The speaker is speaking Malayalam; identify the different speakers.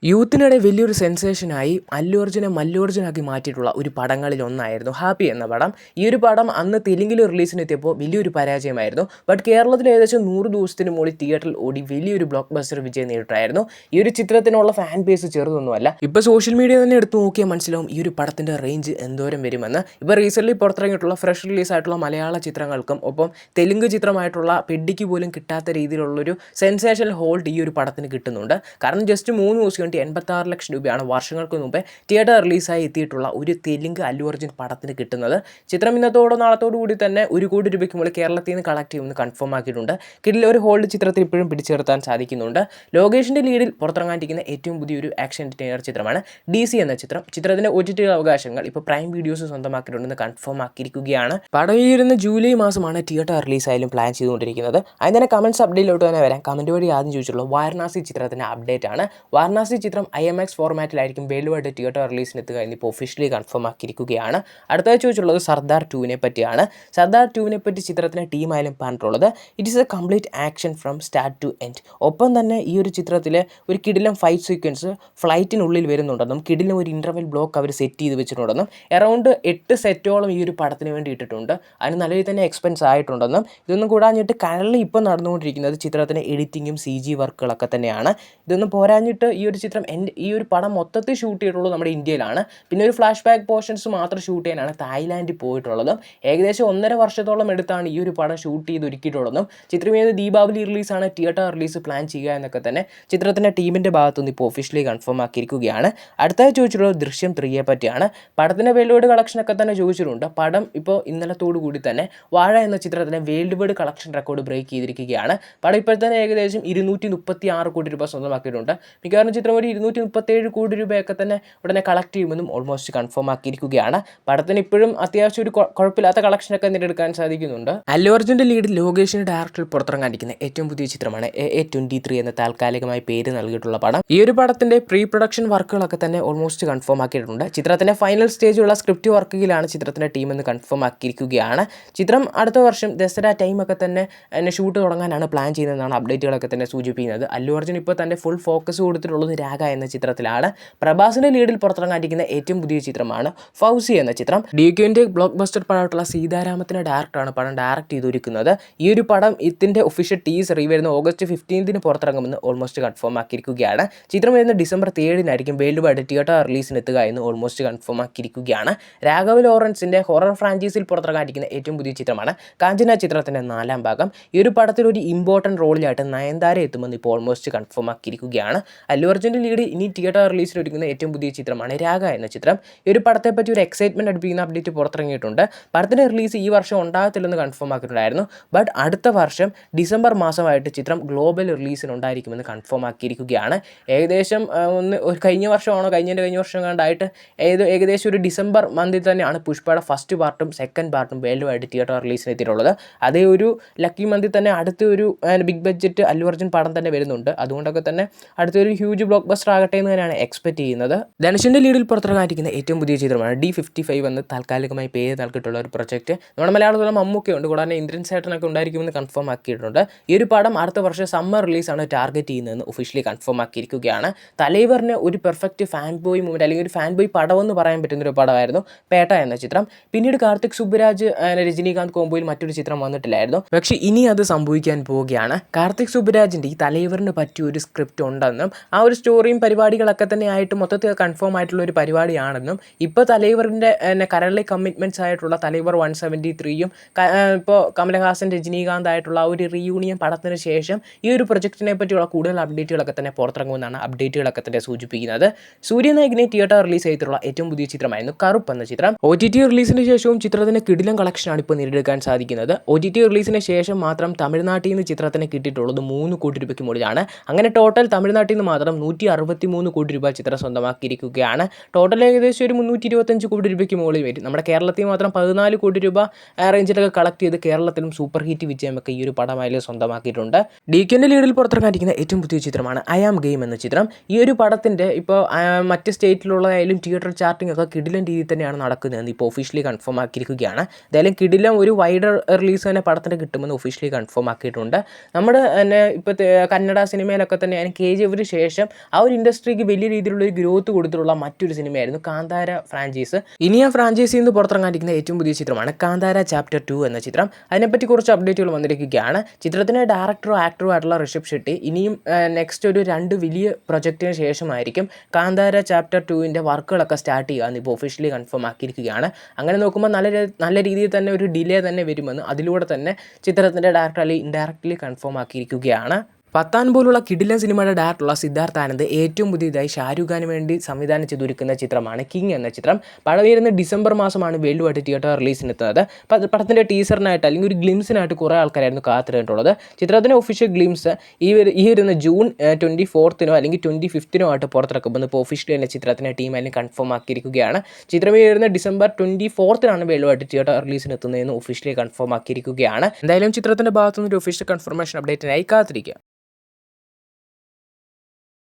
Speaker 1: യൂത്തിനിടെ വലിയൊരു സെൻസേഷനായി അല്ലു അർജുനെ മല്ലു അർജുനാക്കി മാറ്റിയിട്ടുള്ള ഒരു പടങ്ങളിൽ ഒന്നായിരുന്നു ഹാപ്പി എന്ന പടം. ഈ ഒരു പടം അന്ന് തെലുങ്കിൽ റിലീസിനെത്തിയപ്പോൾ വലിയൊരു പരാജയമായിരുന്നു. ബട്ട് കേരളത്തിൽ ഏകദേശം 100 ദിവസത്തിന് മുകളിൽ തിയേറ്ററിൽ ഓടി വലിയൊരു ബ്ലോക്ക് ബസ്റ്റർ വിജയം നേരിട്ടായിരുന്നു. ഈ ഒരു ചിത്രത്തിനുള്ള ഫാൻ ബേസ് ചെറുതൊന്നുമല്ല. ഇപ്പോൾ സോഷ്യൽ മീഡിയ തന്നെ എടുത്തു നോക്കിയാൽ മനസ്സിലാവും ഈ ഒരു പടത്തിൻ്റെ റേഞ്ച് എന്തോരം വരുമെന്ന്. ഇപ്പോൾ റീസെൻ്റ്ലി പുറത്തിറങ്ങിയിട്ടുള്ള ഫ്രഷ് റിലീസായിട്ടുള്ള മലയാള ചിത്രങ്ങൾക്കും ഒപ്പം തെലുങ്ക് ചിത്രമായിട്ടുള്ള പെഡ്ഡിക്ക് പോലും കിട്ടാത്ത രീതിയിലുള്ളൊരു സെൻസേഷണൽ ഹോൾഡ് ഈ ഒരു പടത്തിന് കിട്ടുന്നുണ്ട്. കാരണം ജസ്റ്റ് 3 ദിവസം 86 ലക്ഷം രൂപയാണ് വർഷങ്ങൾക്ക് മുമ്പേ തിയേറ്റർ റിലീസായി എത്തിയിട്ടുള്ള ഒരു തെലുങ്ക് അല്ലു അർജുൻ പടത്തിന് കിട്ടുന്നത്. ചിത്രം ഇന്നത്തോടോ നാളത്തോടു കൂടി തന്നെ 1 കോടി രൂപയ്ക്ക് മുകളിൽ കേരളത്തിൽ നിന്ന് കളക്ട് ചെയ്യുമെന്ന് കൺഫേം ആക്കിയിട്ടുണ്ട്. കിടിൽ ഒരു ഹോൾഡ് ചിത്രത്തിൽ ഇപ്പോഴും പിടിച്ചു സാധിക്കുന്നുണ്ട്. ലോകേഷിൻ്റെ ലീഡിൽ പുറത്തിറങ്ങാനിരിക്കുന്ന ഏറ്റവും പുതിയൊരു ആക്ഷൻ എൻ്റർടൈനർ ചിത്രമാണ് DC എന്ന ചിത്രം. ചിത്രത്തിൻ്റെ OTT അവകാശങ്ങൾ ഇപ്പോൾ പ്രൈം വീഡിയോസ് സ്വന്തമാക്കിയിട്ടുണ്ടെന്ന് കൺഫേം ആക്കിയിരിക്കുകയാണ്. പടം ഈ വരുന്ന ജൂലൈ മാസമാണ് തിയേറ്റർ റിലീസായാലും പ്ലാൻ ചെയ്തുകൊണ്ടിരിക്കുന്നത്. അതിന് തന്നെ കമൻറ്റ്സ് അപ്ഡേറ്റിലോട്ട് തന്നെ വരാം. കമൻറ്റ് വഴി ആദ്യം ചോദിച്ചിട്ടുള്ള വാരണാസി ചിത്രത്തിൻ്റെ അപ്ഡേറ്റ് ആണ്. വാരണാസി ചിത്രം IMAX ഫോർമാറ്റിലായിരിക്കും വേൾഡ് വൈഡ് തിയേറ്റർ റിലീസിനെത്തുക എന്നിപ്പോൾ ഒഫീഷ്യലി കൺഫേം ആക്കിയിരിക്കുകയാണ്. അടുത്തതായി ചോദിച്ചുള്ളത് സർദാർ 2 പറ്റിയാണ്. സർദാർ 2 പറ്റി ചിത്രത്തിന് ടീമായാലും പറഞ്ഞിട്ടുള്ളത് it is a complete action from start to end. ഒപ്പം തന്നെ ഈ ഒരു ചിത്രത്തിൽ ഒരു കിടിലം ഫൈറ്റ് സീക്വൻസ് ഫ്ലൈറ്റിനുള്ളിൽ വരുന്നുണ്ടെന്നും കിടിലം ഒരു ഇൻ്റർവെൽ ബ്ലോക്ക് അവർ സെറ്റ് ചെയ്ത് വെച്ചിട്ടുണ്ടെന്നും അറൗണ്ട് 8 സെറ്റോളം ഈ ഒരു പടത്തിന് വേണ്ടി ഇട്ടിട്ടുണ്ട്. അതിന് നല്ല രീതിയിൽ തന്നെ എക്സ്പെൻസ് ആയിട്ടുണ്ടെന്നും ഇതൊന്നും കൂടാഞ്ഞിട്ട് കരളിൽ ഇപ്പോൾ നടന്നുകൊണ്ടിരിക്കുന്നത് ചിത്രത്തിൻ്റെ എഡിറ്റിങ്ങും CG വർക്കുകളൊക്കെ തന്നെയാണ്. ഇതൊന്നും പോരാഞ്ഞിട്ട് ഈ ഒരു ചിത്രം ഈ ഒരു പടം മൊത്തത്തിൽ ഷൂട്ട് ചെയ്തിട്ടുള്ളത് നമ്മുടെ ഇന്ത്യയിലാണ്. പിന്നെ ഒരു ഫ്ലാഷ് ബാക്ക് പോർഷൻസ് മാത്രം ഷൂട്ട് ചെയ്യാനാണ് തായ്ലാൻഡിൽ പോയിട്ടുള്ളതും. ഏകദേശം 1.5 വർഷത്തോളം എടുത്താണ് ഈ ഒരു പടം ഷൂട്ട് ചെയ്ത് ഒരുക്കിയിട്ടുള്ളതും. ചിത്രം ഏത് ദീപാവലി റിലീസാണ് തിയേറ്റർ റിലീസ് പ്ലാൻ ചെയ്യുക എന്നൊക്കെ തന്നെ ചിത്രത്തിൻ്റെ ടീമിൻ്റെ ഭാഗത്തുനിന്ന് ഇപ്പോൾ ഒഫീഷ്യലി കൺഫേം ആക്കിയിരിക്കുകയാണ്. അടുത്തായി ചോദിച്ചിട്ടുള്ളത് ദൃശ്യം 3 പറ്റിയാണ്. പടത്തിൻ്റെ വേൾഡ് വൈഡ് കളക്ഷനൊക്കെ തന്നെ ചോദിച്ചിട്ടുണ്ട്. പടം ഇപ്പോൾ ഇന്നലത്തോടു കൂടി തന്നെ വാഴ എന്ന ചിത്രത്തിൻ്റെ world wide collection record break ചെയ്തിരിക്കുകയാണ്. പടം ഇപ്പോൾ തന്നെ ഏകദേശം 236 കോടി രൂപ സ്വന്തമാക്കിയിട്ടുണ്ട്. മിക്കവാറും ചിത്രം ഒരു 237 കോടി രൂപയൊക്കെ തന്നെ ഉടനെ കളക്ട് ചെയ്യുമെന്നും ഓൾമോസ്റ്റ് കൺഫേം ആക്കിയിരിക്കുകയാണ്. പടത്തിന് ഇപ്പോഴും അത്യാവശ്യം ഒരു കുഴപ്പമില്ലാത്ത കളക്ഷനൊക്കെ നേടിയെടുക്കാൻ സാധിക്കുന്നുണ്ട്. അല്ലു അർജുൻ്റെ ലീഡിൽ ലോകേഷിൻ്റെ ഡയറക്ടറിൽ പുറത്തിറങ്ങാനിരിക്കുന്ന ഏറ്റവും പുതിയ ചിത്രമാണ് AA23 എന്ന താൽക്കാലികമായി പേര് നൽകിയിട്ടുള്ള പടം. ഈ ഒരു പടത്തിൻ്റെ പ്രീ പ്രൊഡക്ഷൻ വർക്കുകളൊക്കെ തന്നെ ഓൾമോസ്റ്റ് കൺഫേം ആക്കിയിട്ടുണ്ട്. ചിത്രത്തിൻ്റെ ഫൈനൽ സ്റ്റേജിലുള്ള സ്ക്രിപ്റ്റ് വർക്കിലാണ് ചിത്രത്തിൻ്റെ ടീമെന്ന് കൺഫേം ആക്കിയിരിക്കുകയാണ്. ചിത്രം അടുത്ത വർഷം ദസറ ടൈമൊക്കെ തന്നെ ഷൂട്ട് തുടങ്ങാനാണ് പ്ലാൻ ചെയ്യുന്നതെന്നാണ് അപ്ഡേറ്റുകളൊക്കെ തന്നെ സൂചിപ്പിക്കുന്നത്. അല്ലു അർജുൻ ഇപ്പോൾ തൻ്റെ ഫുൾ ഫോക്കസ് കൊടുത്തിട്ടുള്ളത് രാഗ എന്ന ചിത്രത്തിലാണ്. പ്രഭാസിന്റെ ലീഡിൽ പുറത്തിറങ്ങാനിരിക്കുന്ന ഏറ്റവും പുതിയ ചിത്രമാണ് ഫൗസി എന്ന ചിത്രം. DQൻ്റെ ബ്ലോക്ക് ബസ്റ്റർ പടമായിട്ടുള്ള സീതാരാമത്തിൻ്റെ ഡയറക്ടറാണ് പടം ഡയറക്ട് ചെയ്തൊരുക്കുന്നത്. ഈ ഒരു പടം ഇതിൻ്റെ ഒഫീഷ്യൽ ടീസർ ഈ വരുന്ന August 15 പുറത്തിറങ്ങുമെന്ന് ഓൾമോസ്റ്റ് കൺഫേം ആക്കിയിരിക്കുകയാണ്. ചിത്രം വരുന്ന December 7 വേൾഡ് വൈഡ് തിയേറ്റർ റിലീസിനെത്തുക എന്ന് ഓൾമോസ്റ്റ് കൺഫേം ആക്കിയിരിക്കുകയാണ്. രാഘവ് ലോറൻസിൻ്റെ ഹൊറർ ഫ്രാഞ്ചൈസിയിൽ പുറത്തിറങ്ങാനിരിക്കുന്ന ഏറ്റവും പുതിയ ചിത്രമാണ് കാഞ്ചന ചിത്രത്തിൻ്റെ 4ാം ഭാഗം. ഈ ഒരു പടത്തിൽ ഒരു ഇമ്പോർട്ടൻറ്റ് റോളിലായിട്ട് നയൻതാര എത്തുമെന്ന് ഇപ്പോൾ ഓൾമോസ്റ്റ് കൺഫേം ആക്കിയിരിക്കുകയാണ്. അല്ലു അർജുൻ്റെ ലീഡ് ഇനി തിയേറ്റർ റിലീസിൽ ഒരുക്കുന്ന ഏറ്റവും പുതിയ ചിത്രമാണ് രാഗ എന്ന ചിത്രം. ഈ ഒരു പടത്തെ പറ്റി ഒരു എക്സൈറ്റ്മെൻറ്റ് അടുപ്പിക്കുന്ന അപ്ഡേറ്റ് പുറത്തിറങ്ങിയിട്ടുണ്ട്. പടത്തിൻ്റെ റിലീസ് ഈ വർഷം ഉണ്ടാകത്തില്ലെന്ന് കൺഫേം ആക്കിയിട്ടുണ്ടായിരുന്നു. ബട്ട് അടുത്ത വർഷം ഡിസംബർ മാസമായിട്ട് ചിത്രം ഗ്ലോബൽ റിലീസിനുണ്ടായിരിക്കുമെന്ന് കൺഫേം ആക്കിയിരിക്കുകയാണ്. ഏകദേശം കഴിഞ്ഞ വർഷം കണ്ടായിട്ട് ഏകദേശം ഒരു ഡിസംബർ മന്തിൽ തന്നെയാണ് പുഷ്പയുടെ ഫസ്റ്റ് പാർട്ടും സെക്കൻഡ് പാർട്ടും വേൾഡ് വൈഡ് തിയേറ്റർ റിലീസിനെത്തിയിട്ടുള്ളത്. അതേ ഒരു ലക്കി മന്തിൽ തന്നെ അടുത്തൊരു ബിഗ് ബഡ്ജറ്റ് അല്ലു അർജുൻ പടം തന്നെ വരുന്നുണ്ട്. അതുകൊണ്ടൊക്കെ തന്നെ അടുത്തൊരു ഹ്യൂജ് ബ്ലോക്ക് ബസ്റ്റർ ആകട്ടെ എന്ന് തന്നെയാണ് എക്സ്പെക്ട് ചെയ്യുന്നത്. ധനുഷിൻ്റെ ലീഡിൽ പുറത്തിറങ്ങാനിരിക്കുന്ന ഏറ്റവും പുതിയ ചിത്രമാണ് D55 എന്ന് താൽക്കാലികമായി പേര് നൽകിയിട്ടുള്ള ഒരു പ്രൊജക്റ്റ്. നമ്മുടെ മലയാളത്തിലുള്ള മമ്മൂക്കയുണ്ട്, കൂടാതെ ഇന്ദ്രൻ സേട്ടനൊക്കെ ഉണ്ടായിരിക്കുമെന്ന് കൺഫേം ആക്കിയിട്ടുണ്ട്. ഈ ഒരു പടം അടുത്ത വർഷം സമ്മർ റിലീസാണ് ടാർഗറ്റ് ചെയ്യുന്നതെന്ന് ഒഫീഷ്യലി കൺഫേം ആക്കിയിരിക്കുകയാണ്. തലൈവറിന് ഒരു പെർഫെക്റ്റ് ഫാൻ ബോയ് മൂവ്മെൻറ്റ് അല്ലെങ്കിൽ ഒരു ഫാൻ ബോയ് പടമെന്ന് പറയാൻ പറ്റുന്നൊരു പടമായിരുന്നു പേട്ട എന്ന ചിത്രം. പിന്നീട് കാർത്തിക് സുബ്ബരാജ് രജനീകാന്ത് കോംബോയിൽ മറ്റൊരു ചിത്രം വന്നിട്ടില്ലായിരുന്നു. പക്ഷേ ഇനി അത് സംഭവിക്കാൻ പോവുകയാണ്. കാർത്തിക് സുബ്ബരാജിൻ്റെ ഈ തലൈവറിന് പറ്റിയ ഒരു സ്ക്രിപ്റ്റ് ഉണ്ടെന്നും ആ ഒരു സ്റ്റോറിയും പരിപാടികളൊക്കെ തന്നെ ആയിട്ട് മൊത്തത്തിൽ കൺഫേം ആയിട്ടുള്ള ഒരു പരിപാടിയാണെന്നും ഇപ്പോൾ തലൈവറിൻ്റെ കരളിലെ കമ്മിറ്റ്മെൻറ്റ്സ് ആയിട്ടുള്ള തലൈവർ 173യും ഇപ്പോൾ കമലഹാസൻ രജനീകാന്ത് ആയിട്ടുള്ള ആ ഒരു റീയൂണിയൻ പടത്തിന് ശേഷം ഈ ഒരു പ്രൊജക്റ്റിനെ പറ്റിയുള്ള കൂടുതൽ അപ്ഡേറ്റുകളൊക്കെ തന്നെ പുറത്തിറങ്ങുമെന്നാണ് അപ്ഡേറ്റുകളൊക്കെ തന്നെ സൂചിപ്പിക്കുന്നത്. സൂര്യനായകനെ തിയേറ്റർ റിലീസ് ചെയ്തിട്ടുള്ള ഏറ്റവും പുതിയ ചിത്രമായിരുന്നു കറുപ്പ് എന്ന ചിത്രം. OTT റിലീസിന് ശേഷവും ചിത്രത്തിന് കിടിലം കളക്ഷനാണ് ഇപ്പോൾ നേടിയെടുക്കാൻ സാധിക്കുന്നത്. OTT റിലീസിന് ശേഷം മാത്രം തമിഴ്നാട്ടിൽ നിന്ന് ചിത്രത്തിന് കിട്ടിയിട്ടുള്ളത് 3 കോടി രൂപയ്ക്ക് മുകളിലാണ്. അങ്ങനെ ടോട്ടൽ തമിഴ്നാട്ടിൽ നിന്ന് മാത്രം 163 കോടി രൂപ ചിത്രം സ്വന്തമാക്കിയിരിക്കുകയാണ്. ടോട്ടൽ ഏകദേശം ഒരു 325 കോടി രൂപയ്ക്ക് മുകളിൽ വരും. നമ്മുടെ കേരളത്തിൽ മാത്രം 14 കോടി രൂപ റേഞ്ചിലൊക്കെ കളക്ട് ചെയ്ത് കേരളത്തിലും സൂപ്പർ ഹിറ്റ് വിജയമൊക്കെ ഈ ഒരു പടമായാലും സ്വന്തമാക്കിയിട്ടുണ്ട്. DQൻ്റെ ലീഡിൽ പുറത്തിറങ്ങാനിരിക്കുന്ന ഏറ്റവും പുതിയ ചിത്രമാണ് ഐ ആം ഗെയിം എന്ന ചിത്രം. ഈ ഒരു പടത്തിൻ്റെ ഇപ്പോൾ മറ്റ് സ്റ്റേറ്റിലുള്ളതായാലും തിയേറ്റർ ചാർട്ടിംഗ് ഒക്കെ കിടിലൻ രീതിയിൽ തന്നെയാണ് നടക്കുന്നതെന്ന് ഇപ്പോൾ ഒഫീഷ്യലി കൺഫേം ആക്കിയിരിക്കുകയാണ്. എന്തായാലും കിടിലം ഒരു വൈഡർ റിലീസ് തന്നെ പടത്തിന് കിട്ടുമെന്ന് ഒഫീഷ്യലി കൺഫേം ആക്കിയിട്ടുണ്ട്. നമ്മുടെ തന്നെ ഇപ്പോൾ കന്നഡ സിനിമയിലൊക്കെ തന്നെ KGF ശേഷം ആ ഒരു ഇൻഡസ്ട്രിക്ക് വലിയ രീതിയിലുള്ള ഒരു ഗ്രോത്ത് കൊടുത്തിട്ടുള്ള മറ്റൊരു സിനിമയായിരുന്നു കാന്താര ഫ്രാഞ്ചൈസ്. ഇനി ആ ഫ്രാഞ്ചൈസിൽ നിന്ന് പുറത്തിറങ്ങാതിരിക്കുന്ന ഏറ്റവും പുതിയ ചിത്രമാണ് കാന്താര ചാപ്റ്റർ 2 എന്ന ചിത്രം. അതിനെപ്പറ്റി കുറച്ച് അപ്ഡേറ്റുകൾ വന്നിരിക്കുകയാണ്. ചിത്രത്തിന് ഡയറക്ടറോ ആക്ടറോ ആയിട്ടുള്ള ഋഷഭ് ഷെട്ടി ഇനിയും നെക്സ്റ്റ് ഒരു 2 വലിയ പ്രൊജക്റ്റിന് ശേഷമായിരിക്കും കാന്താര ചാപ്റ്റർ 2ൻ്റെ വർക്കുകളൊക്കെ സ്റ്റാർട്ട് ചെയ്യുക എന്ന് ഇപ്പോൾ ഒഫീഷ്യലി കൺഫേം ആക്കിയിരിക്കുകയാണ്. അങ്ങനെ നോക്കുമ്പോൾ നല്ല രീതിയിൽ തന്നെ ഒരു ഡിലേ തന്നെ വരുമെന്ന് അതിലൂടെ തന്നെ ചിത്രത്തിൻ്റെ ഡയറക്ടർ അല്ലെങ്കിൽ ഇൻഡയറക്റ്റ്ലി കൺഫേം ആക്കിയിരിക്കുകയാണ്. പത്താൻ പോലുള്ള കിടിലൻ സിനിമയുടെ ഡയറക്ടറുള്ള സിദ്ധാർത്ഥ് ആനന്ദ് ഏറ്റവും പുതിയതായി ഷാരൂഖ് ഖാന് വേണ്ടി സംവിധാനം ചെയ്തൊരുക്കുന്ന ചിത്രമാണ് കിങ് എന്ന ചിത്രം. പടം വരുന്ന ഡിസംബർ മാസമാണ് വേൾഡ് വൈഡ് തിയേറ്റർ റിലീസിനെത്തുന്നത്. പടത്തിൻ്റെ ടീസറിനായിട്ട് അല്ലെങ്കിൽ ഒരു ഗ്ലിംസിനായിട്ട് കുറേ ആൾക്കാരായിരുന്നു കാത്തിരുന്നിട്ടുള്ളത്. ചിത്രത്തിൻ്റെ ഒഫീഷ്യൽ ഗ്ലിംസ് ഈ വരുന്ന ജൂൺ 24 അല്ലെങ്കിൽ 25 ആയിട്ട് പുറത്തിറക്കുമെന്ന് ഇപ്പോൾ ഒഫീഷ്യലി തന്നെ ചിത്രത്തിൻ്റെ ടീം അതിന് കൺഫേം ആക്കിയിരിക്കുകയാണ്. ചിത്രം ഈ വരുന്ന ഡിസംബർ 24 വേൾഡ് വൈഡ് തിയേറ്റർ റിലീസിനെത്തുന്നതെന്ന് ഒഫീഷ്യലി കൺഫേം ആക്കിയിരിക്കുകയാണ്. എന്തായാലും ചിത്രത്തിൻ്റെ ഭാഗത്തുനിന്ന് ഒരു ഒഫീഷ്യൽ കൺഫർമേഷൻ അപ്ഡേറ്റിനായി കാത്തിരിക്കുക.